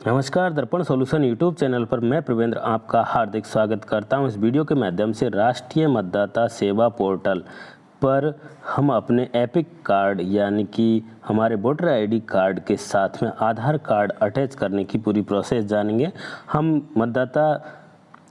नमस्कार, दर्पण solution YouTube channel पर मैं प्रवेंद्र आपका हार्दिक स्वागत करता हूं। इस वीडियो के माध्यम से राष्ट्रीय मतदाता सेवा पोर्टल पर हम अपने एपिक कार्ड यानी कि हमारे वोटर आईडी कार्ड के साथ में आधार कार्ड अटैच करने की पूरी प्रोसेस जानेंगे। हम मतदाता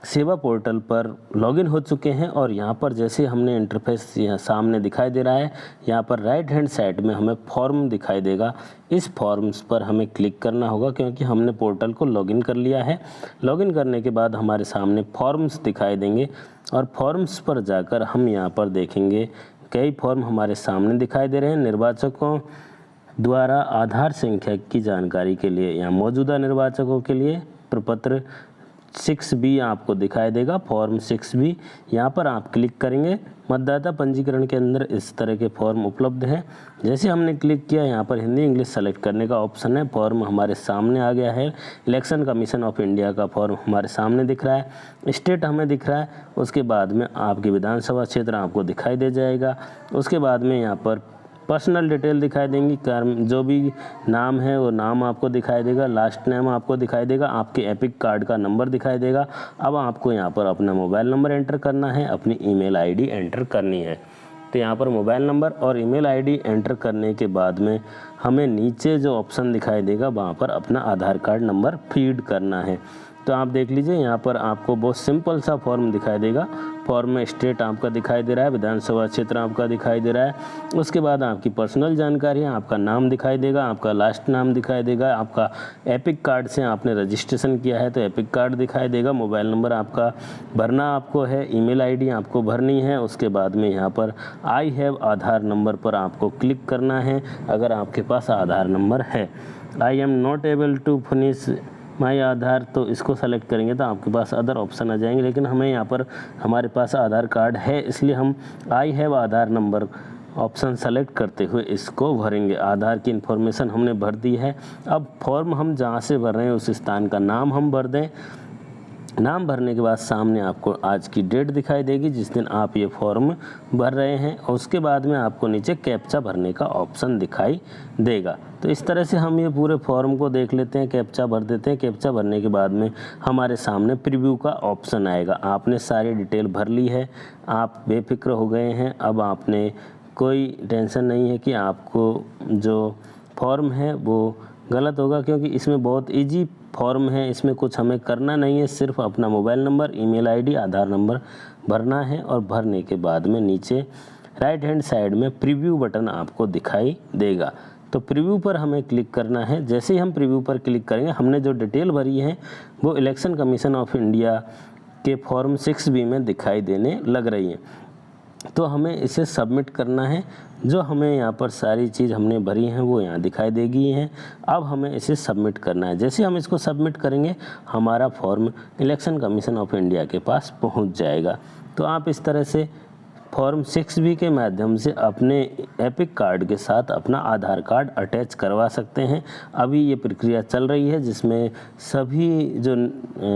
सेवा पोर्टल पर लॉगिन हो चुके हैं और यहाँ पर जैसे हमने इंटरफेस यहाँ सामने दिखाई दे रहा है, यहाँ पर राइट हैंड साइड में हमें फॉर्म दिखाई देगा। इस फॉर्म्स पर हमें क्लिक करना होगा क्योंकि हमने पोर्टल को लॉगिन कर लिया है। लॉगिन करने के बाद हमारे सामने फॉर्म्स दिखाई देंगे और फॉर्म्स पर जाकर हम यहाँ पर देखेंगे कई फॉर्म हमारे सामने दिखाई दे रहे हैं। निर्वाचकों द्वारा आधार संख्या की जानकारी के लिए या मौजूदा निर्वाचकों के लिए प्रपत्र 6B आपको दिखाई देगा, फॉर्म 6B। यहाँ पर आप क्लिक करेंगे। मतदाता पंजीकरण के अंदर इस तरह के फॉर्म उपलब्ध हैं। जैसे हमने क्लिक किया, यहाँ पर हिंदी इंग्लिश सेलेक्ट करने का ऑप्शन है। फॉर्म हमारे सामने आ गया है। इलेक्शन कमीशन ऑफ इंडिया का फॉर्म हमारे सामने दिख रहा है। स्टेट हमें दिख रहा है। उसके बाद में आपकी विधानसभा क्षेत्र आपको दिखाई दे जाएगा। उसके बाद में यहाँ पर पर्सनल डिटेल दिखाई देंगी। जो भी नाम है वो नाम आपको दिखाई देगा, लास्ट नेम आपको दिखाई देगा, आपके एपिक कार्ड का नंबर दिखाई देगा। अब आपको यहाँ पर अपना मोबाइल नंबर एंटर करना है, अपनी ईमेल आईडी एंटर करनी है। तो यहाँ पर मोबाइल नंबर और ईमेल आईडी एंटर करने के बाद में हमें नीचे जो ऑप्शन दिखाई देगा वहाँ पर अपना आधार कार्ड नंबर फीड करना है। तो आप देख लीजिए, यहाँ पर आपको बहुत सिंपल सा फॉर्म दिखाई देगा। फॉर्म में स्टेट आपका दिखाई दे रहा है, विधानसभा क्षेत्र आपका दिखाई दे रहा है। उसके बाद आपकी पर्सनल जानकारी है, आपका नाम दिखाई देगा, आपका लास्ट नाम दिखाई देगा, आपका एपिक कार्ड से आपने रजिस्ट्रेशन किया है तो एपिक कार्ड दिखाई देगा। मोबाइल नंबर आपका भरना आपको है, ईमेल आईडी आपको भरनी है। उसके बाद में यहाँ पर आई हैव आधार नंबर पर आपको क्लिक करना है अगर आपके पास आधार नंबर है। I am not able to finish my Aadhaar, तो इसको सेलेक्ट करेंगे तो आपके पास अदर ऑप्शन आ जाएंगे, लेकिन हमें यहाँ पर हमारे पास आधार कार्ड है इसलिए हम I have Aadhaar number option select करते हुए इसको भरेंगे। आधार की इन्फॉर्मेशन हमने भर दी है। अब फॉर्म हम जहाँ से भर रहे हैं उस स्थान का नाम हम भर दें। नाम भरने के बाद सामने आपको आज की डेट दिखाई देगी जिस दिन आप ये फॉर्म भर रहे हैं, और उसके बाद में आपको नीचे कैप्चा भरने का ऑप्शन दिखाई देगा। तो इस तरह से हम ये पूरे फॉर्म को देख लेते हैं, कैप्चा भर देते हैं। कैप्चा भरने के बाद में हमारे सामने प्रीव्यू का ऑप्शन आएगा। आपने सारी डिटेल भर ली है, आप बेफिक्र हो गए हैं। अब आपने कोई टेंशन नहीं है कि आपको जो फॉर्म है वो गलत होगा, क्योंकि इसमें बहुत इजी फॉर्म है। इसमें कुछ हमें करना नहीं है, सिर्फ अपना मोबाइल नंबर, ईमेल आईडी, आधार नंबर भरना है और भरने के बाद में नीचे राइट हैंड साइड में प्रीव्यू बटन आपको दिखाई देगा। तो प्रीव्यू पर हमें क्लिक करना है। जैसे ही हम प्रीव्यू पर क्लिक करेंगे, हमने जो डिटेल भरी है वो इलेक्शन कमीशन ऑफ इंडिया के फॉर्म 6B में दिखाई देने लग रही है। तो हमें इसे सबमिट करना है। जो हमें यहाँ पर सारी चीज़ हमने भरी हैं वो यहाँ दिखाई देगी हैं। अब हमें इसे सबमिट करना है। जैसे हम इसको सबमिट करेंगे हमारा form election commission of India के पास पहुँच जाएगा। तो आप इस तरह से फॉर्म 6B के माध्यम से अपने एपिक कार्ड के साथ अपना आधार कार्ड अटैच करवा सकते हैं। अभी ये प्रक्रिया चल रही है जिसमें सभी जो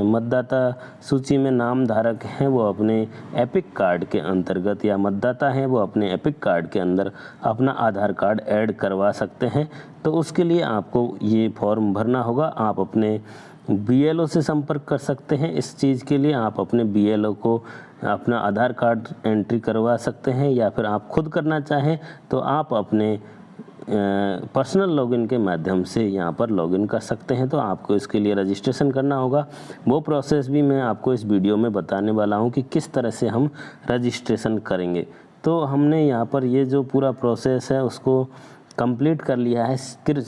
मतदाता सूची में नाम धारक हैं वो अपने एपिक कार्ड के अंतर्गत, या मतदाता हैं वो अपने एपिक कार्ड के अंदर अपना आधार कार्ड ऐड करवा सकते हैं। तो उसके लिए आपको ये फॉर्म भरना होगा। आप अपने BLO से संपर्क कर सकते हैं। इस चीज़ के लिए आप अपने BLO को अपना आधार कार्ड एंट्री करवा सकते हैं, या फिर आप खुद करना चाहें तो आप अपने पर्सनल लॉगिन के माध्यम से यहाँ पर लॉगिन कर सकते हैं। तो आपको इसके लिए रजिस्ट्रेशन करना होगा। वो प्रोसेस भी मैं आपको इस वीडियो में बताने वाला हूँ कि किस तरह से हम रजिस्ट्रेशन करेंगे। तो हमने यहाँ पर ये जो पूरा प्रोसेस है उसको कंप्लीट कर लिया है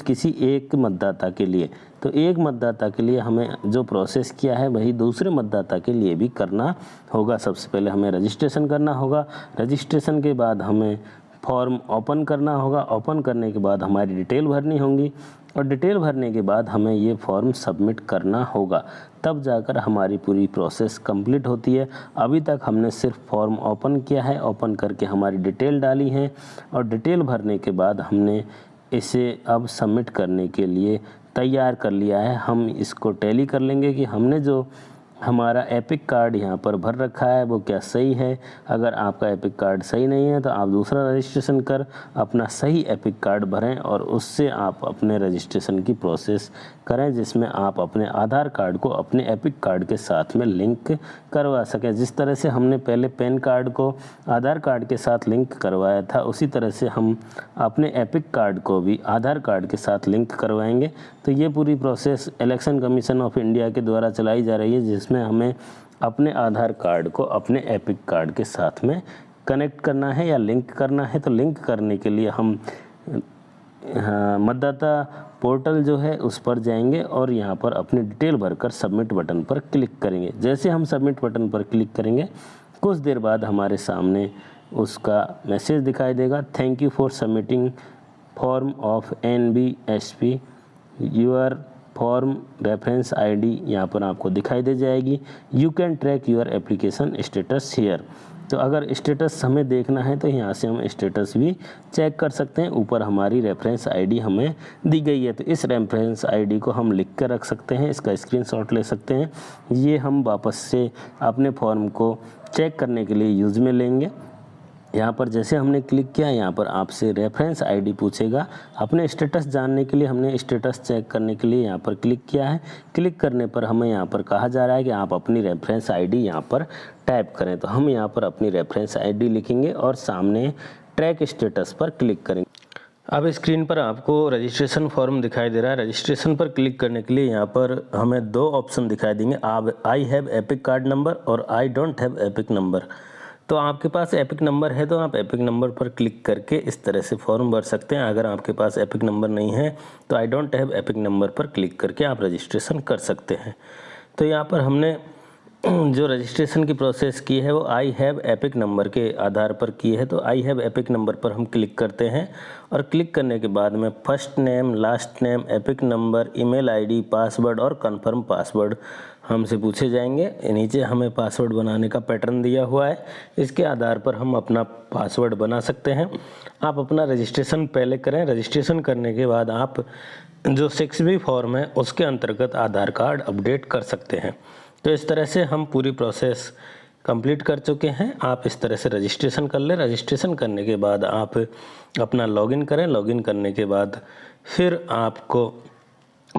किसी एक मतदाता के लिए। तो एक मतदाता के लिए हमें जो प्रोसेस किया है वही दूसरे मतदाता के लिए भी करना होगा। सबसे पहले हमें रजिस्ट्रेशन करना होगा। रजिस्ट्रेशन के बाद हमें फॉर्म ओपन करना होगा। ओपन करने के बाद हमारी डिटेल भरनी होगी, और डिटेल भरने के बाद हमें ये फॉर्म सबमिट करना होगा। तब जाकर हमारी पूरी प्रोसेस कंप्लीट होती है। अभी तक हमने सिर्फ फॉर्म ओपन किया है, ओपन करके हमारी डिटेल डाली है, और डिटेल भरने के बाद हमने इसे अब सबमिट करने के लिए तैयार कर लिया है। हम इसको टैली कर लेंगे कि हमने जो हमारा एपिक कार्ड यहाँ पर भर रखा है वो क्या सही है। अगर आपका एपिक कार्ड सही नहीं है तो आप दूसरा रजिस्ट्रेशन कर अपना सही एपिक कार्ड भरें और उससे आप अपने रजिस्ट्रेशन की प्रोसेस करें, जिसमें आप अपने आधार कार्ड को अपने एपिक कार्ड के साथ में लिंक करवा सकें। जिस तरह से हमने पहले पैन कार्ड को आधार कार्ड के साथ लिंक करवाया था, उसी तरह से हम अपने एपिक कार्ड को भी आधार कार्ड के साथ लिंक करवाएंगे। तो ये पूरी process election commission of India के द्वारा चलाई जा रही है, जिसमें हमें अपने आधार कार्ड को अपने एपिक कार्ड के साथ में कनेक्ट करना है या लिंक करना है। तो लिंक करने के लिए हम मतदाता पोर्टल जो है उस पर जाएंगे और यहाँ पर अपनी डिटेल भरकर सबमिट बटन पर क्लिक करेंगे। जैसे हम सबमिट बटन पर क्लिक करेंगे, कुछ देर बाद हमारे सामने उसका मैसेज दिखाई देगा, thank you for submitting form of NBSP, your form reference ID यहाँ पर आपको दिखाई दे जाएगी। You can track your application status here. तो अगर स्टेटस हमें देखना है तो यहाँ से हम स्टेटस भी चेक कर सकते हैं। ऊपर हमारी रेफरेंस ID हमें दी गई है, तो इस रेफरेंस ID को हम लिख कर रख सकते हैं, इसका स्क्रीनशॉट ले सकते हैं। ये हम वापस से अपने फॉर्म को चेक करने के लिए यूज़ में लेंगे। यहाँ पर जैसे हमने क्लिक किया, यहाँ पर आपसे रेफरेंस ID पूछेगा। अपने स्टेटस जानने के लिए हमने स्टेटस चेक करने के लिए यहाँ पर क्लिक किया है। क्लिक करने पर हमें यहाँ पर कहा जा रहा है कि आप अपनी रेफरेंस ID यहाँ पर टाइप करें। तो हम यहाँ पर अपनी रेफरेंस ID लिखेंगे और सामने ट्रैक स्टेटस पर क्लिक करेंगे। अब स्क्रीन पर आपको रजिस्ट्रेशन फॉर्म दिखाई दे रहा है। रजिस्ट्रेशन पर क्लिक करने के लिए यहाँ पर हमें दो ऑप्शन दिखाई देंगे, I have EPIC card number और I don't have EPIC number. तो आपके पास एपिक नंबर है तो आप एपिक नंबर पर क्लिक करके इस तरह से फॉर्म भर सकते हैं। अगर आपके पास एपिक नंबर नहीं है तो आई डोंट हैव एपिक नंबर पर क्लिक करके आप रजिस्ट्रेशन कर सकते हैं। तो यहाँ पर हमने जो रजिस्ट्रेशन की प्रोसेस की है वो आई हैव एपिक नंबर के आधार पर की है। तो आई हैव एपिक नंबर पर हम क्लिक करते हैं और क्लिक करने के बाद में first name, last name, epic number, email ID, password और कंफर्म पासवर्ड हमसे पूछे जाएंगे। नीचे हमें पासवर्ड बनाने का पैटर्न दिया हुआ है, इसके आधार पर हम अपना पासवर्ड बना सकते हैं। आप अपना रजिस्ट्रेशन पहले करें। रजिस्ट्रेशन करने के बाद आप जो 6B फॉर्म है उसके अंतर्गत आधार कार्ड अपडेट कर सकते हैं। तो इस तरह से हम पूरी प्रोसेस कंप्लीट कर चुके हैं। आप इस तरह से रजिस्ट्रेशन कर लें। रजिस्ट्रेशन करने के बाद आप अपना लॉगिन करें। लॉगिन करने के बाद फिर आपको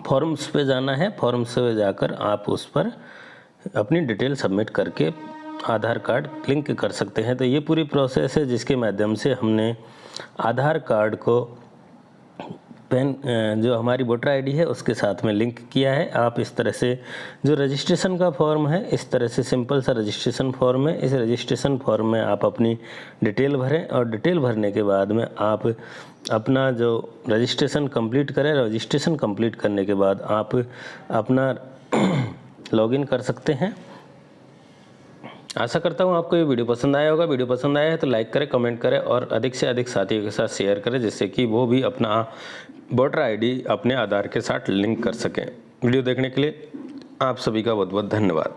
फॉर्म्स पे जाना है। फॉर्म्स पे जाकर आप उस पर अपनी डिटेल सबमिट करके आधार कार्ड लिंक कर सकते हैं। तो ये पूरी प्रोसेस है जिसके माध्यम से हमने आधार कार्ड को पैन जो हमारी वोटर ID है उसके साथ में लिंक किया है। आप इस तरह से जो रजिस्ट्रेशन का फॉर्म है, इस तरह से सिंपल सा रजिस्ट्रेशन फॉर्म है। इस रजिस्ट्रेशन फॉर्म में आप अपनी डिटेल भरें और डिटेल भरने के बाद में आप अपना जो रजिस्ट्रेशन कंप्लीट करें। रजिस्ट्रेशन कंप्लीट करने के बाद आप अपना लॉगिन कर सकते हैं। आशा करता हूँ आपको ये वीडियो पसंद आया होगा। वीडियो पसंद आया है तो लाइक करें, कमेंट करें और अधिक से अधिक साथियों के साथ शेयर करें, जिससे कि वो भी अपना वोटर ID अपने आधार के साथ लिंक कर सकें। वीडियो देखने के लिए आप सभी का बहुत बहुत धन्यवाद।